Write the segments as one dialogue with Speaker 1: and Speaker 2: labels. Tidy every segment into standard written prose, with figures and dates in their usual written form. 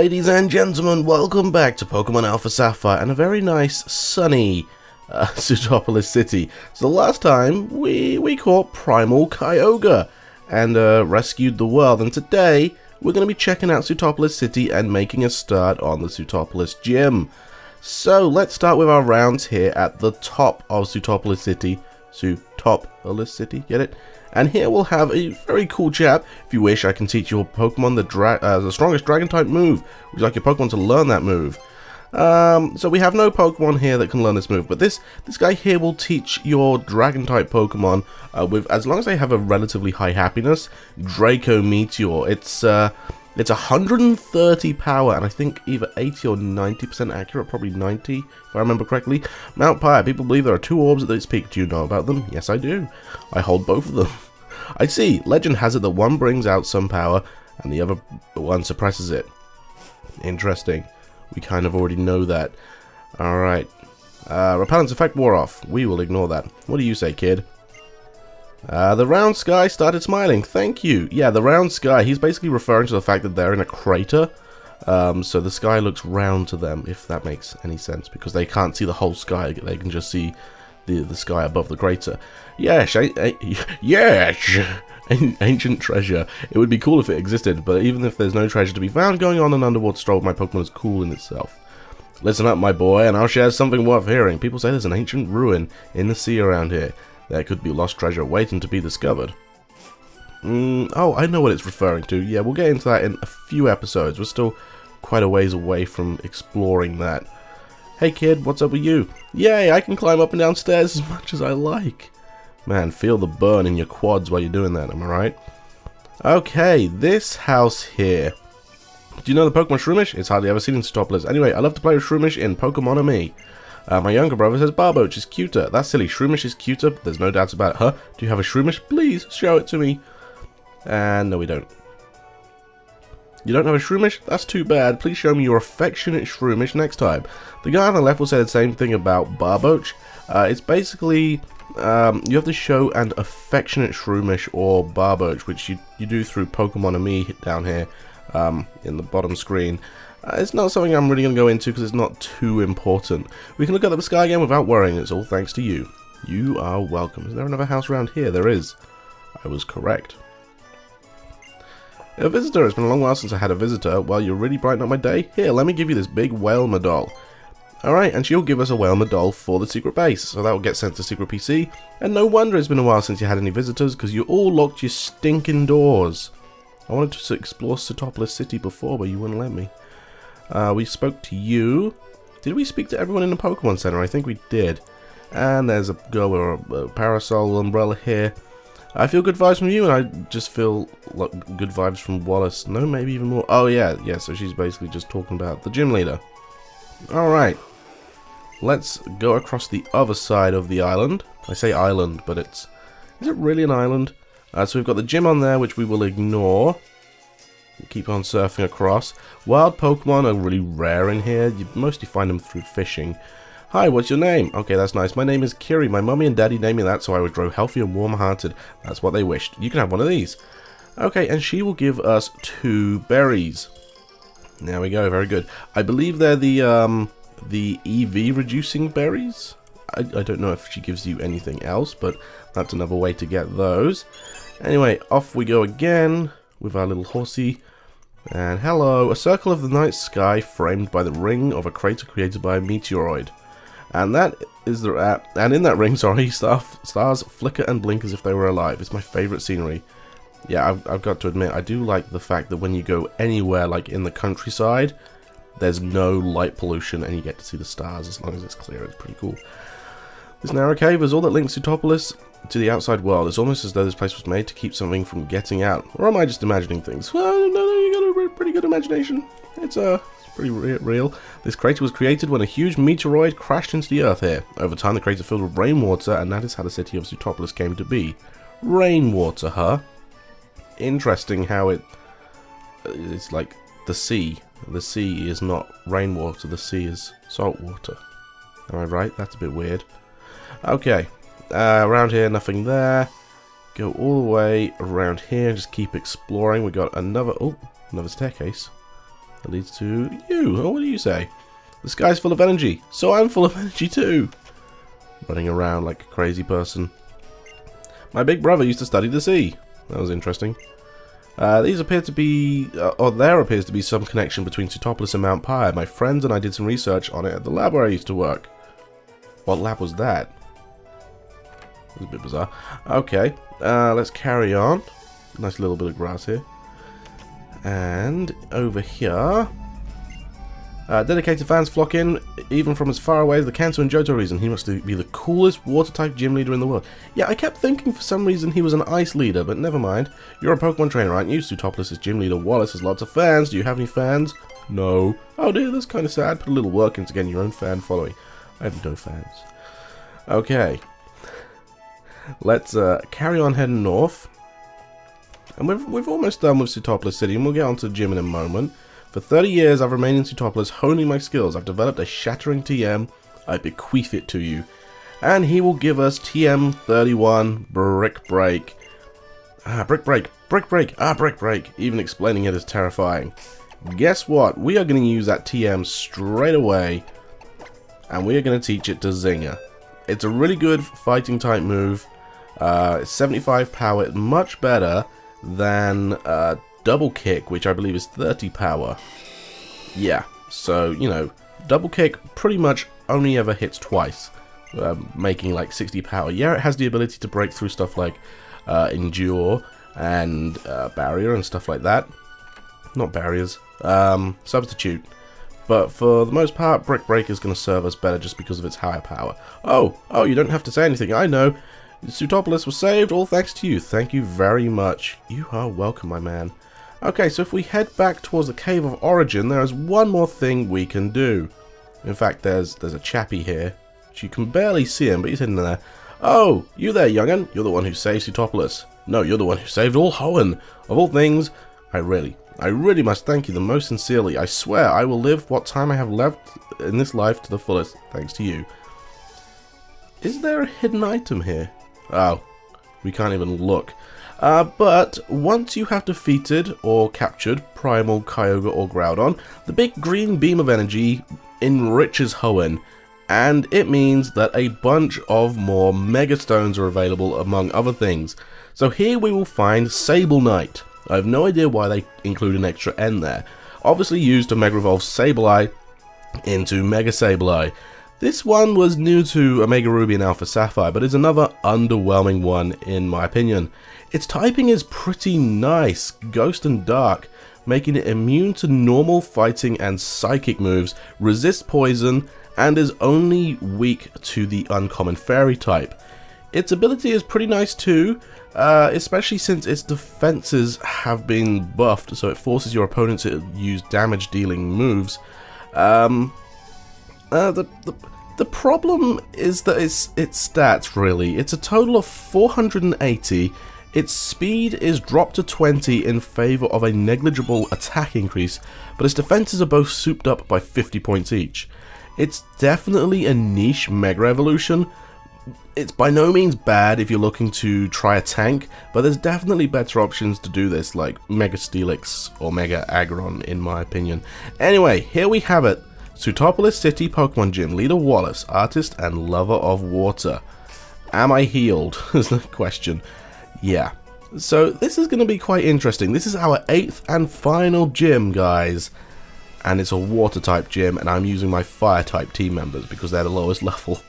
Speaker 1: ladies and gentlemen, welcome back to Pokemon Alpha Sapphire and a very nice, sunny Sootopolis City. So the last time, we caught Primal Kyogre and rescued the world, and today we're going to be checking out Sootopolis City and making a start on the Sootopolis Gym. So let's start with our rounds here at the top of Sootopolis City. Sootopolis City, get it? And here we'll have a very cool chap. If you wish, I can teach your Pokemon the strongest Dragon-type move. Would you like your Pokemon to learn that move? So we have no Pokemon here that can learn this move, but this guy here will teach your Dragon-type Pokemon with, as long as they have a relatively high happiness, Draco Meteor. It's 130 power, and I think either 80 or 90% accurate, probably 90 if I remember correctly. Mount Pyre, people believe there are two orbs at this peak. Do you know about them? Yes, I do. I hold both of them. I see. Legend has it that one brings out some power, and the other one suppresses it. Interesting. We kind of already know that. Alright. Repellent's effect wore off. We will ignore that. What do you say, kid? The round sky started smiling. Thank you. Yeah, the round sky. He's basically referring to the fact that they're in a crater. So the sky looks round to them, if that makes any sense, because they can't see the whole sky. They can just see the sky above the crater. Yes, yes. Ancient treasure. It would be cool if it existed, but even if there's no treasure to be found, going on an underwater stroll with my Pokemon is cool in itself. Listen up, my boy, and I'll share something worth hearing. People say there's an ancient ruin in the sea around here. There could be lost treasure waiting to be discovered. Oh, I know what it's referring to. Yeah, we'll get into that in a few episodes. We're still quite a ways away from exploring that. Hey kid, what's up with you? Yay, I can climb up and down stairs as much as I like. Man, feel the burn in your quads while you're doing that, am I right? Okay, this house here. Do you know the Pokemon Shroomish? It's hardly ever seen in Sootopolis. Anyway, I love to play with Shroomish in Pokemonomy. My younger brother says Barboach is cuter. That's silly. Shroomish is cuter, but there's no doubts about it. Huh? Do you have a Shroomish? Please, show it to me. And no, we don't. You don't have a Shroomish? That's too bad. Please show me your affectionate Shroomish next time. The guy on the left will say the same thing about Barboach. It's basically, you have to show an affectionate Shroomish or Barboach, which you do through Pokemonomy down here in the bottom screen. It's not something I'm really going to go into because it's not too important. We can look at the sky again without worrying. It's all thanks to you. You are welcome. Is there another house around here? There is. I was correct. A visitor. It's been a long while since I had a visitor. Well, you really brighten up my day. Here, let me give you this big Whalmer doll. Alright, and she'll give us a Whalmer doll for the secret base. So that will get sent to secret PC. And no wonder it's been a while since you had any visitors, because you all locked your stinking doors. I wanted to explore Sootopolis City before, but you wouldn't let me. We spoke to you. Did we speak to everyone in the Pokemon Center? I think we did. And there's a girl with a parasol umbrella here. I feel good vibes from you, and I just feel like good vibes from Wallace. No, maybe even more. Oh, yeah, so she's basically just talking about the gym leader. Alright. Let's go across the other side of the island. I say island, but is it really an island? So we've got the gym on there, which we will ignore. Keep on surfing across. Wild Pokemon are really rare in here. You mostly find them through fishing. Hi, what's your name? Okay, that's nice. My name is Kiri. My mummy and daddy named me that so I would grow healthy and warm-hearted. That's what they wished. You can have one of these. Okay, and she will give us 2 berries. There we go, very good. I believe they're the EV reducing berries. I don't know if she gives you anything else, but that's another way to get those. Anyway, off we go again with our little horsey. And hello, a circle of the night sky framed by the ring of a crater created by a meteoroid. And that is and in that ring, sorry, stars flicker and blink as if they were alive. It's my favorite scenery. Yeah, I've got to admit, I do like the fact that when you go anywhere, like in the countryside, there's no light pollution and you get to see the stars as long as it's clear. It's pretty cool. This narrow cave is all that links Sootopolis to the outside world. It's almost as though this place was made to keep something from getting out. Or am I just imagining things? Well, no, you got a pretty good imagination. It's pretty real. This crater was created when a huge meteoroid crashed into the earth here. Over time, the crater filled with rainwater, and that is how the city of Sootopolis came to be. Rainwater, huh? Interesting how it's like the sea. The sea is not rainwater, the sea is salt water. Am I right? That's a bit weird. Okay, around here, nothing there. Go all the way around here, just keep exploring. We got another staircase. that leads to you. Oh, what do you say? The sky's full of energy, so I'm full of energy too. Running around like a crazy person. My big brother used to study the sea. That was interesting. These appear to be, or there appears to be some connection between Sootopolis and Mount Pyre. My friends and I did some research on it at the lab where I used to work. What lab was that? It was a bit bizarre. Okay, let's carry on. Nice little bit of grass here. And over here, dedicated fans flock in, even from as far away as the Kanto and Johto region. He must be the coolest water-type gym leader in the world. Yeah, I kept thinking for some reason he was an ice leader, but never mind. You're a Pokemon trainer, aren't you? Sootopolis' gym leader Wallace has lots of fans. Do you have any fans? No. Oh dear, that's kind of sad. Put a little work into getting your own fan following. I have no fans. Okay. Let's carry on heading north. And we've almost done with Sootopolis City, and we'll get on to the gym in a moment. For 30 years, I've remained in Sootopolis, honing my skills. I've developed a shattering TM. I bequeath it to you. And he will give us TM31 Brick Break. Brick Break, Brick Break, Brick Break. Even explaining it is terrifying. Guess what? We are going to use that TM straight away. And we are going to teach it to Zinger. It's a really good fighting type move. It's 75 power, much better than double kick, which I believe is 30 power. Yeah, so, you know, double kick pretty much only ever hits twice, making like 60 power. Yeah, it has the ability to break through stuff like endure and barrier and stuff like that. Not barriers, substitute. But for the most part, Brick Break is going to serve us better just because of its higher power. Oh, you don't have to say anything, I know. Sootopolis was saved, all thanks to you. Thank you very much. You are welcome, my man. Okay, so if we head back towards the Cave of Origin, there is one more thing we can do. In fact, there's a chappie here. You can barely see him, but he's hidden there. Oh, you there, young'un. You're the one who saved Sootopolis. No, you're the one who saved all Hoenn. Of all things, I really must thank you the most sincerely. I swear I will live what time I have left in this life to the fullest, thanks to you. Is there a hidden item here? Oh, we can't even look. But once you have defeated or captured Primal Kyogre or Groudon, the big green beam of energy enriches Hoenn, and it means that a bunch of more Mega Stones are available, among other things. So here we will find Sable Knight. I have no idea why they include an extra N there. Obviously used to Mega Evolve Sableye into Mega Sableye. This one was new to Omega Ruby and Alpha Sapphire, but is another underwhelming one in my opinion. Its typing is pretty nice, Ghost and Dark, making it immune to normal fighting and psychic moves, resists poison, and is only weak to the uncommon fairy type. Its ability is pretty nice too, especially since its defenses have been buffed, so it forces your opponent to use damage dealing moves. The problem is that its stats, really. It's a total of 480. Its speed is dropped to 20 in favor of a negligible attack increase, but its defenses are both souped up by 50 points each. It's definitely a niche Mega Evolution. It's by no means bad if you're looking to try a tank, but there's definitely better options to do this, like Mega Steelix or Mega Aggron, in my opinion. Anyway, here we have it. Sootopolis City Pokemon Gym Leader Wallace, artist and lover of water. Am I healed? Is the question. Yeah. So this is going to be quite interesting. This is our 8th and final gym, guys. And it's a water type gym, and I'm using my fire type team members because they're the lowest level.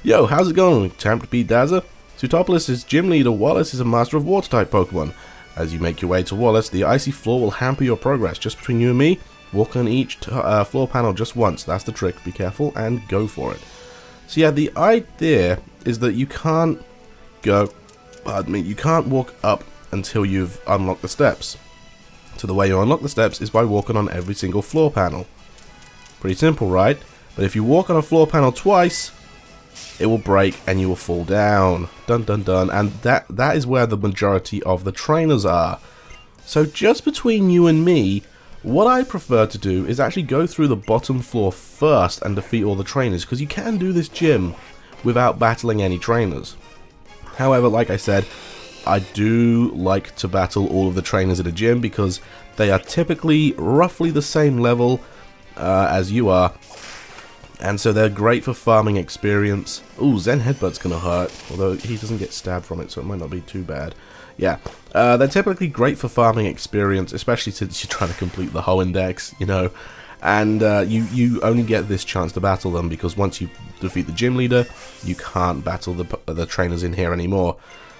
Speaker 1: Yo, how's it going? Champ to beat Dazza? Sootopolis' gym leader Wallace is a master of water type Pokemon. As you make your way to Wallace, the icy floor will hamper your progress. Just between you and me, walk on each floor panel just once. That's the trick. Be careful and go for it. So yeah, the idea is that you can't you can't walk up until you've unlocked the steps. So the way you unlock the steps is by walking on every single floor panel. Pretty simple, right? But if you walk on a floor panel twice, it will break and you will fall down. Dun dun dun. And that is where the majority of the trainers are. So just between you and me, what I prefer to do is actually go through the bottom floor first and defeat all the trainers, because you can do this gym without battling any trainers. However, like I said, I do like to battle all of the trainers at a gym because they are typically roughly the same level as you are. And so they're great for farming experience. Ooh, Zen Headbutt's gonna hurt, although he doesn't get stabbed from it, so it might not be too bad. Yeah, they're typically great for farming experience, especially since you're trying to complete the whole index, you know. And you only get this chance to battle them because once you defeat the gym leader, you can't battle the trainers in here anymore.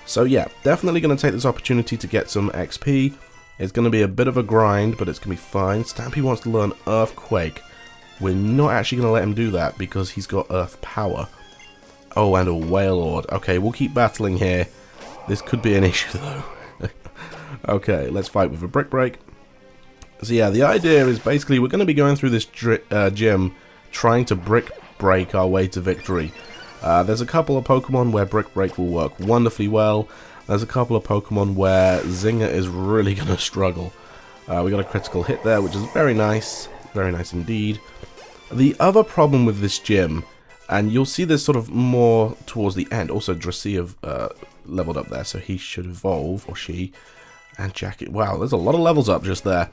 Speaker 1: So yeah, definitely going to take this opportunity to get some XP. It's going to be a bit of a grind, but it's going to be fine. Stampy wants to learn Earthquake. We're not actually going to let him do that because he's got Earth Power. Oh, and a Wailord. Okay, we'll keep battling here. This could be an issue though. Okay, let's fight with a Brick Break. So yeah, the idea is basically we're going to be going through this gym trying to Brick Break our way to victory. There's a couple of Pokemon where Brick Break will work wonderfully well. There's a couple of Pokemon where Zinger is really going to struggle. We got a critical hit there, which is very nice indeed. The other problem with this gym, and you'll see this sort of more towards the end, also Dracia leveled up there, so he should evolve, or she, and Jacket. Wow, there's a lot of levels up just there.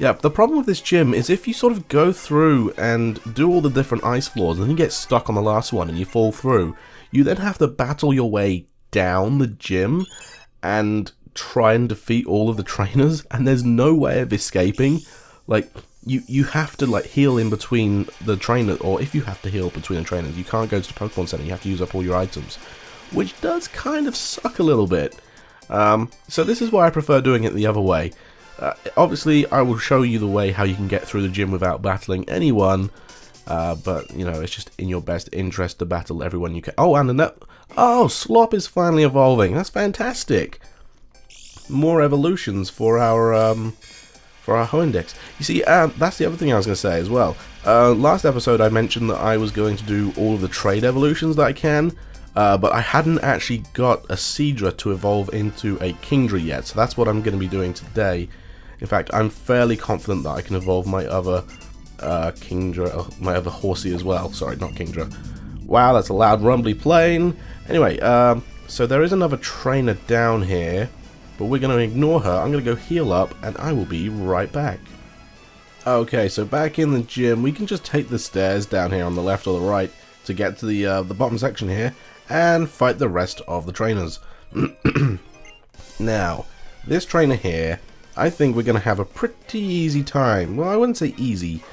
Speaker 1: Yeah, the problem with this gym is if you sort of go through and do all the different ice floors and then you get stuck on the last one and you fall through, you then have to battle your way down the gym and try and defeat all of the trainers, and there's no way of escaping. Like, you have to like heal in between the trainers, or if you have to heal between the trainers, you can't go to the Pokemon Center, you have to use up all your items, which does kind of suck a little bit. So this is why I prefer doing it the other way. Obviously, I will show you the way how you can get through the gym without battling anyone, but, you know, it's just in your best interest to battle everyone you can. Oh, and oh, Slop is finally evolving. That's fantastic. More evolutions for our Hoendex. You see, that's the other thing I was going to say as well. Last episode, I mentioned that I was going to do all of the trade evolutions that I can, but I hadn't actually got a Seadra to evolve into a Kingdra yet, so that's what I'm going to be doing today. In fact, I'm fairly confident that I can evolve my other Kingdra, my other Horsey as well. Sorry, not Kingdra. Wow, that's a loud rumbly plane. Anyway, so there is another trainer down here, but we're going to ignore her. I'm going to go heal up, and I will be right back. Okay, so back in the gym, we can just take the stairs down here on the left or the right to get to the bottom section here and fight the rest of the trainers. Now, this trainer here, I think we're going to have a pretty easy time. Well, I wouldn't say easy,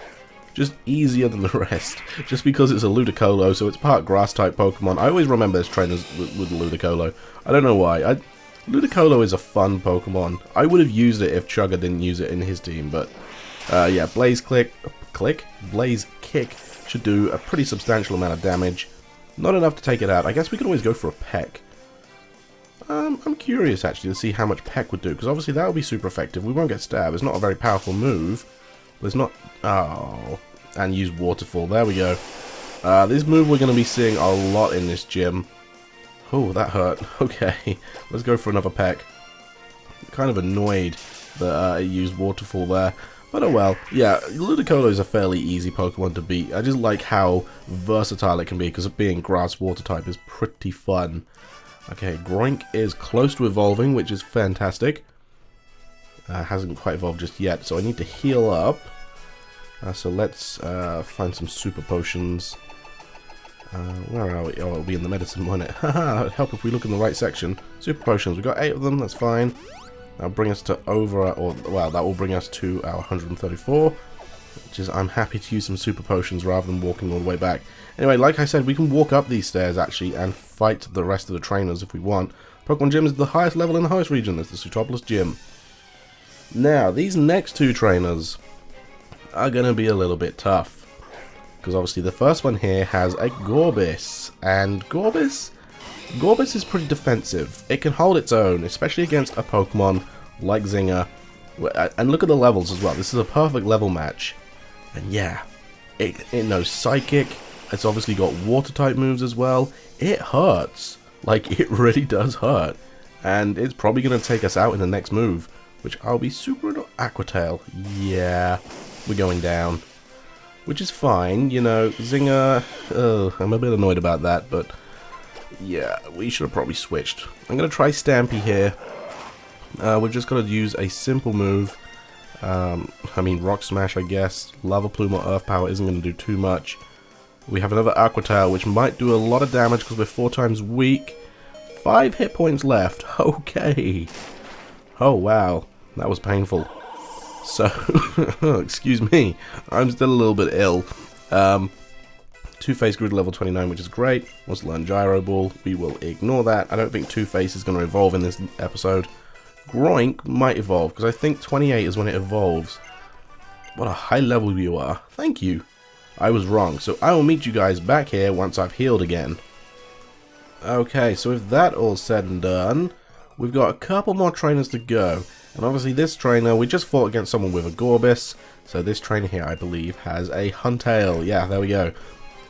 Speaker 1: just easier than the rest. Just because it's a Ludicolo, so it's part Grass-type Pokemon. I always remember this trainers with Ludicolo. I don't know why. Ludicolo is a fun Pokemon. I would have used it if Chugga didn't use it in his team, but yeah, Blaze Kick should do a pretty substantial amount of damage. Not enough to take it out. I guess we could always go for a Peck. I'm curious actually to see how much Peck would do, because obviously that would be super effective. We won't get stabbed. It's not a very powerful move, but it's not. Oh, and use Waterfall. There we go. This move we're going to be seeing a lot in this gym. Oh, that hurt. Okay, let's go for another Peck. Kind of annoyed that it used Waterfall there. But oh well. Yeah, Ludicolo is a fairly easy Pokemon to beat. I just like how versatile it can be, because of being Grass Water type is pretty fun. Okay, Groink is close to evolving, which is fantastic. Hasn't quite evolved just yet, so I need to heal up. So let's find some Super Potions. Where are we? Oh, it'll be in the medicine, won't it? Haha, that would help if we look in the right section. Super Potions, we've got 8 of them, that's fine. That'll bring us to that will bring us to our 134, which is, I'm happy to use some Super Potions rather than walking all the way back. Anyway, like I said, we can walk up these stairs actually and fight the rest of the trainers if we want. Pokemon Gym is the highest level in the highest region. That's the Sootopolis Gym. Now, these next two trainers are going to be a little bit tough, because obviously the first one here has a Gorbis, and Gorbis is pretty defensive. It can hold its own, especially against a Pokemon like Zinger. And look at the levels as well. This is a perfect level match. And yeah, it knows Psychic. It's obviously got Water-type moves as well. It hurts. Like, it really does hurt. And it's probably going to take us out in the next move, which I'll be super Aqua Tail. Yeah, we're going down. Which is fine, you know. Zinger, I'm a bit annoyed about that, but Yeah, we should have probably switched. I'm going to try Stampy here. We're just going to use a simple move. I mean, Rock Smash, I guess. Lava Plume or Earth Power isn't going to do too much. We have another Aqua Tail, which might do a lot of damage because we're 4 times weak. 5 hit points left. Okay. Oh, wow. That was painful. So, excuse me. I'm still a little bit ill. Two-Face grew to level 29, which is great. Wants to learn Gyro Ball. We will ignore that. I don't think Two-Face is going to evolve in this episode. Groink might evolve, because I think 28 is when it evolves. What a high level you are. Thank you. I was wrong, so I will meet you guys back here once I've healed again. Okay, so with that all said and done, we've got a couple more trainers to go. And obviously this trainer, we just fought against someone with a Gorbis, so this trainer here, I believe, has a Huntail. Yeah, there we go.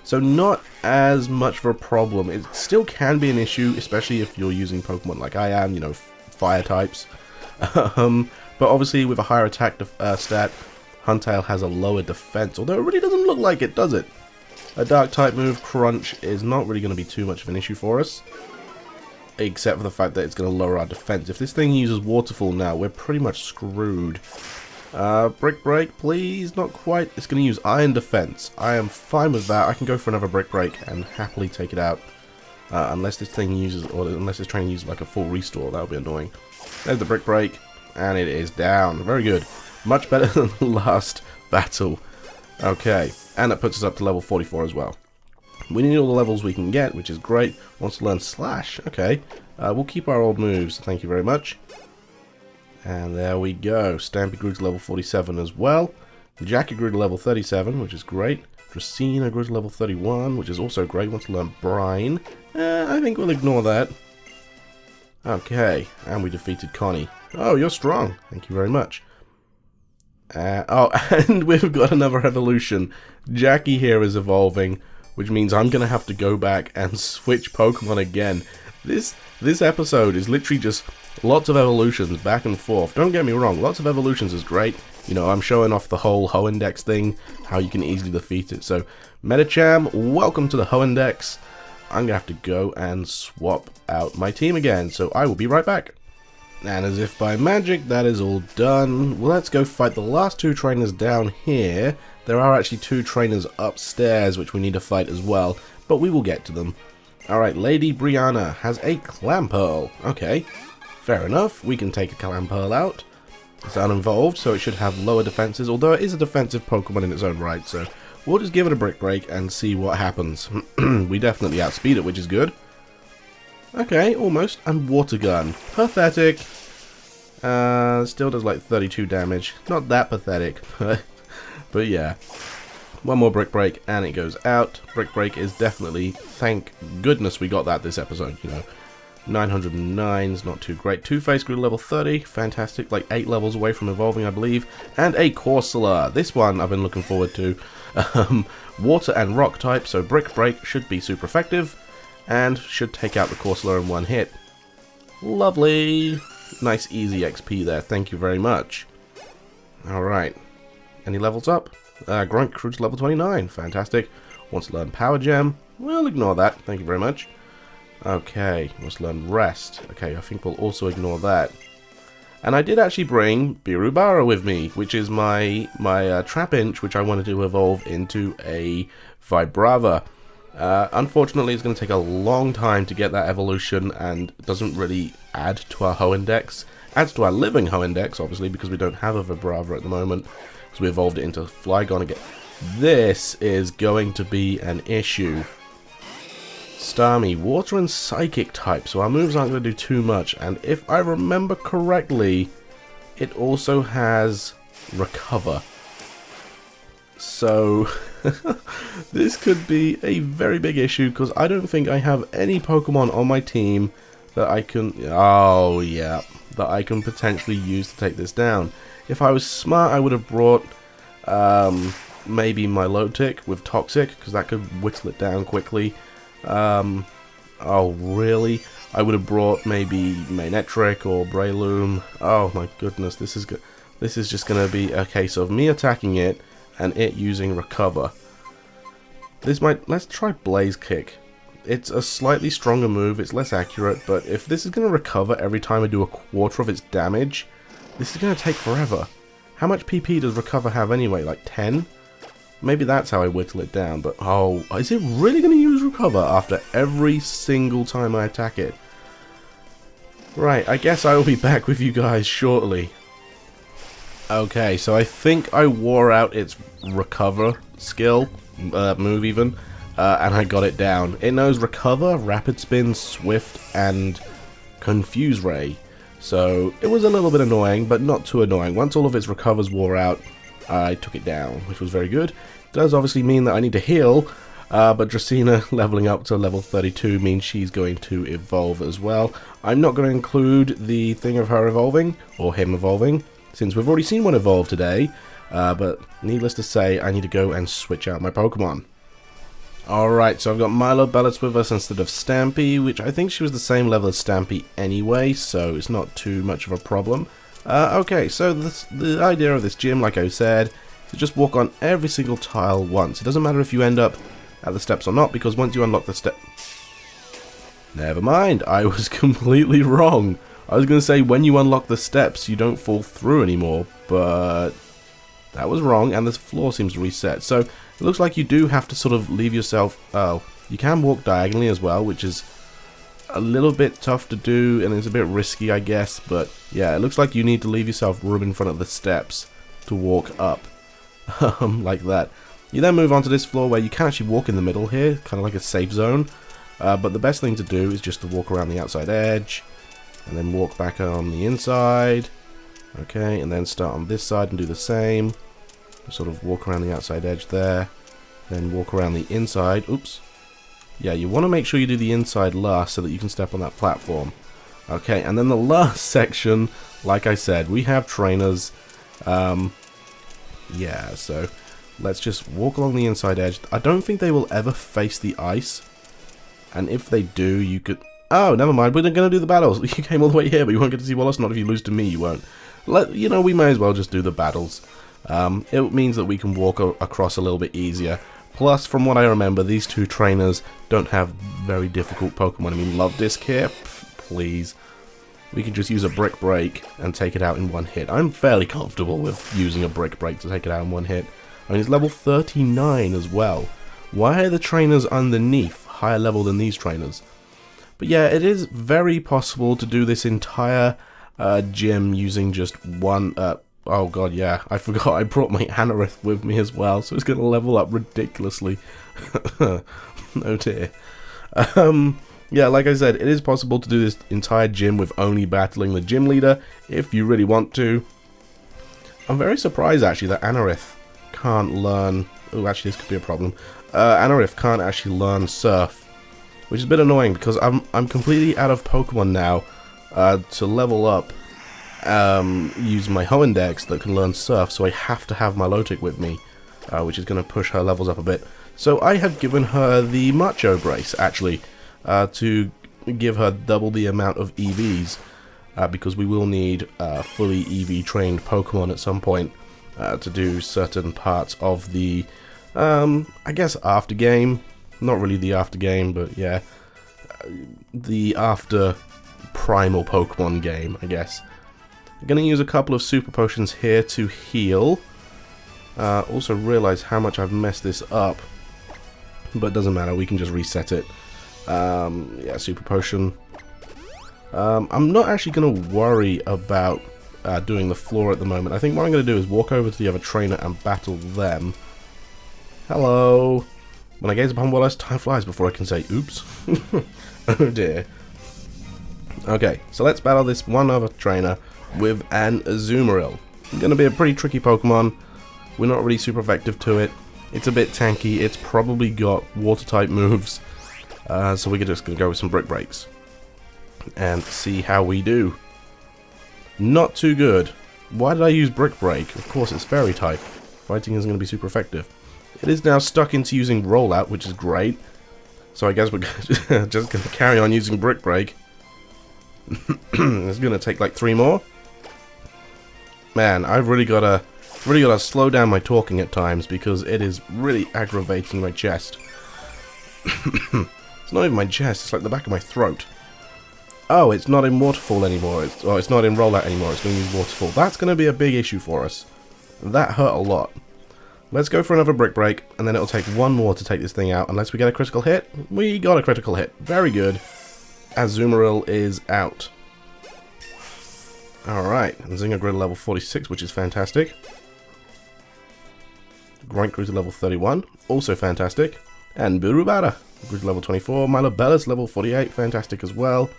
Speaker 1: So not as much of a problem. It still can be an issue, especially if you're using Pokemon like I am, you know, fire types. But obviously with a higher attack stat, Huntail has a lower defense, although it really doesn't look like it, does it? A dark type move, Crunch, is not really going to be too much of an issue for us, except for the fact that it's going to lower our defense. If this thing uses Waterfall now, we're pretty much screwed. Brick Break, please, not quite. It's going to use Iron Defense. I am fine with that. I can go for another Brick Break and happily take it out. Unless this thing uses, or unless this trainer uses like a full restore, that would be annoying. There's the Brick Break, and it is down. Very good. Much better than the last battle. Okay, and that puts us up to level 44 as well. We need all the levels we can get, which is great. Wants to learn Slash. Okay, we'll keep our old moves. Thank you very much. And there we go. Stampy grew to level 47 as well. Jackie grew to level 37, which is great. Dracena grew to level 31, which is also great. Wants to learn Brine. I think we'll ignore that. Okay, and we defeated Connie. Oh, you're strong. Thank you very much. Oh, and we've got another evolution. Jackie here is evolving, which means I'm going to have to go back and switch Pokemon again. This episode is literally just lots of evolutions back and forth. Don't get me wrong, lots of evolutions is great. You know, I'm showing off the whole Hoendex thing, how you can easily defeat it. So, Medicham, welcome to the Hoendex. I'm going to have to go and swap out my team again, so I will be right back. And as if by magic, that is all done. Well, let's go fight the last 2 trainers down here. There are actually 2 trainers upstairs, which we need to fight as well, but we will get to them. Alright, Lady Brianna has a Clamperl. Okay, fair enough. We can take a Clamperl out. It's uninvolved, so it should have lower defenses, although it is a defensive Pokemon in its own right, so we'll just give it a Brick Break and see what happens. We definitely outspeed it, which is good. Okay, almost. And Water Gun. Pathetic. Still does like 32 damage. Not that pathetic, but yeah. One more Brick Break and it goes out. Brick Break is definitely, thank goodness we got that this episode, you know. 909 is not too great. Two-Face grew to level 30, fantastic, like 8 levels away from evolving, I believe. And a Corsola. This one I've been looking forward to. Water and Rock type, so Brick Break should be super effective. And should take out the Corsola in one hit. Lovely. Nice easy XP there, thank you very much. Alright. Any levels up? Groink grew to level 29, fantastic. Wants to learn Power Gem. We'll ignore that, thank you very much. Okay, wants to learn Rest. Okay, I think we'll also ignore that. And I did actually bring Birubara with me, which is my Trapinch, which I wanted to evolve into a Vibrava. Unfortunately, it's going to take a long time to get that evolution, and it doesn't really add to our Hoendex. Adds to our living Hoendex, obviously, because we don't have a Vibrava at the moment, because we evolved it into Flygon again. This is going to be an issue. Starmie, Water and Psychic type, so our moves aren't going to do too much, and if I remember correctly, it also has Recover. So, this could be a very big issue, because I don't think I have any Pokemon on my team that I can... Oh, yeah. That I can potentially use to take this down. If I was smart, I would have brought maybe my Milotic with Toxic, because that could whittle it down quickly. Oh, really? I would have brought maybe Manectric or Breloom. Oh, my goodness. This is just going to be a case of me attacking it and it using Recover. Let's try Blaze Kick. it's a slightly stronger move, it's less accurate, but if this is going to recover every time I do a quarter of its damage, this is going to take forever. How much PP does recover have anyway? Like 10? Maybe that's how I whittle it down, but oh, is it really going to use recover after every single time I attack it? Right, I guess I will be back with you guys shortly. Okay, so I think I wore out its recover skill, move even, and I got it down. It knows recover, rapid spin, swift, and confuse ray. So it was a little bit annoying, but not too annoying. Once all of its recovers wore out, I took it down, which was very good. It does obviously mean that I need to heal, but Dracaena leveling up to level 32 means she's going to evolve as well. I'm not going to include the thing of her evolving, or him evolving, since we've already seen one evolve today, but needless to say, I need to go and switch out my Pokemon. Alright, so I've got Milo Bellis with us instead of Stampy, which I think she was the same level as Stampy anyway, so it's not too much of a problem. Okay, so the idea of this gym, like I said, is to just walk on every single tile once. It doesn't matter if you end up at the steps or not, because once you unlock the step... Never mind, I was completely wrong. I was going to say when you unlock the steps you don't fall through anymore, but that was wrong and this floor seems to reset. So it looks like you do have to sort of leave yourself... Oh, you can walk diagonally as well, which is a little bit tough to do and it's a bit risky, I guess, but yeah, it looks like you need to leave yourself room in front of the steps to walk up, like that. You then move on to this floor where you can actually walk in the middle here, kind of like a safe zone, but the best thing to do is just to walk around the outside edge, and then walk back on the inside, okay, and then start on this side and do the same, sort of walk around the outside edge there, then walk around the inside, oops, yeah, you want to make sure you do the inside last so that you can step on that platform, okay, and then the last section, like I said, we have trainers, yeah, so let's just walk along the inside edge. I don't think they will ever face the ice, and if they do, you could... Oh, never mind, we're going to do the battles. You came all the way here, but you won't get to see Wallace. Not if you lose to me, you won't. You know, we may as well just do the battles. It means that we can walk across a little bit easier. Plus, from what I remember, these two trainers don't have very difficult Pokemon. I mean, Love Disc here? Pff, please. We can just use a Brick Break and take it out in one hit. I'm fairly comfortable with using a Brick Break to take it out in one hit. I mean, it's level 39 as well. Why are the trainers underneath higher level than these trainers? But yeah, it is very possible to do this entire gym using just one... oh god, yeah, I forgot I brought my Anorith with me as well, so it's going to level up ridiculously. Oh dear. Yeah, like I said, it is possible to do this entire gym with only battling the gym leader, if you really want to. I'm very surprised, actually, that Anorith can't learn... Oh, actually, this could be a problem. Anorith can't actually learn Surf, which is a bit annoying because I'm completely out of Pokemon now to level up using my Hoendex that can learn Surf, so I have to have my Milotic with me, which is going to push her levels up a bit. So I have given her the Macho Brace, actually, to give her double the amount of EVs, because we will need fully EV trained Pokemon at some point to do certain parts of the, I guess, after game. Not really the after game, but yeah, the after Primal Pokemon game, I guess. I'm going to use a couple of Super Potions here to heal. Also realize how much I've messed this up, but it doesn't matter, we can just reset it. Yeah, Super Potion. I'm not actually going to worry about doing the floor at the moment. I think what I'm going to do is walk over to the other trainer and battle them. Hello. When I gaze upon Wallace, time flies before I can say oops. Oh dear. Okay, so let's battle this one other trainer with an Azumarill. It's going to be a pretty tricky Pokemon. We're not really super effective to it. It's a bit tanky. It's probably got water type moves. So we're just going to go with some Brick Breaks and see how we do. Not too good. Why did I use Brick Break? Of course it's Fairy type. Fighting isn't going to be super effective. It is now stuck into using Rollout, which is great. So I guess we're just going to carry on using Brick Break. It's going to take like 3 more. Man, I've really got to slow down my talking at times because it is really aggravating my chest. It's not even my chest, it's like the back of my throat. Oh, it's not in Waterfall anymore. It's not in Rollout anymore. It's going to use Waterfall. That's going to be a big issue for us. That hurt a lot. Let's go for another Brick Break, and then it'll take one more to take this thing out, unless we get a critical hit. We got a critical hit. Very good. Azumarill is out. Alright, and Zinger grew to level 46, which is fantastic. Groink grew to level 31, also fantastic. And Burubara grew to level 24. Milobella's level 48, fantastic as well.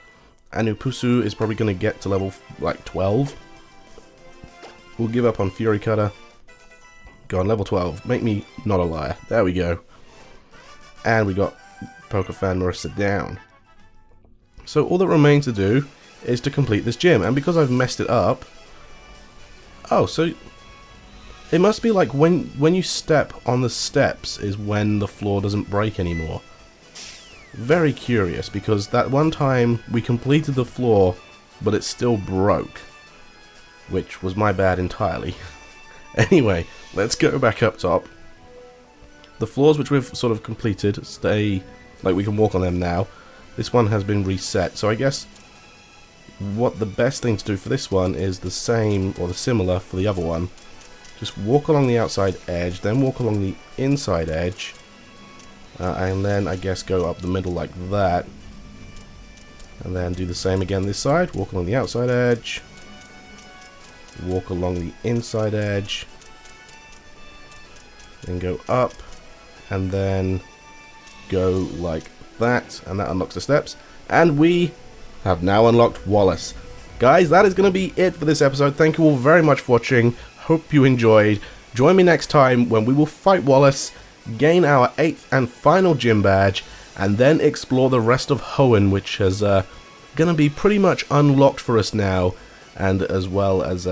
Speaker 1: Anupusu is probably going to get to level, like, 12. We'll give up on Fury Cutter. Go on, level 12. Make me not a liar. There we go. And we got Pokefan Marissa down. So all that remains to do is to complete this gym. And because I've messed it up... Oh, so... It must be like when you step on the steps is when the floor doesn't break anymore. Very curious, because that one time we completed the floor, but it still broke. Which was my bad entirely. Anyway, let's go back up top. The floors which we've sort of completed stay, like we can walk on them now. This one has been reset, so I guess what the best thing to do for this one is the same, or the similar for the other one. Just walk along the outside edge, then walk along the inside edge. And then I guess go up the middle like that. And then do the same again this side. Walk along the outside edge. Walk along the inside edge. Then go up. And then go like that. And that unlocks the steps. And we have now unlocked Wallace. Guys, that is going to be it for this episode. Thank you all very much for watching. Hope you enjoyed. Join me next time when we will fight Wallace, gain our 8th and final gym badge, and then explore the rest of Hoenn, which is going to be pretty much unlocked for us now, and as well as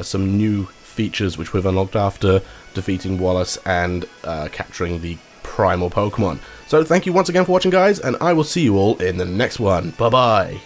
Speaker 1: some new features which we've unlocked after defeating Wallace and capturing the Primal Pokemon. So thank you once again for watching, guys, and I will see you all in the next one. Bye-bye.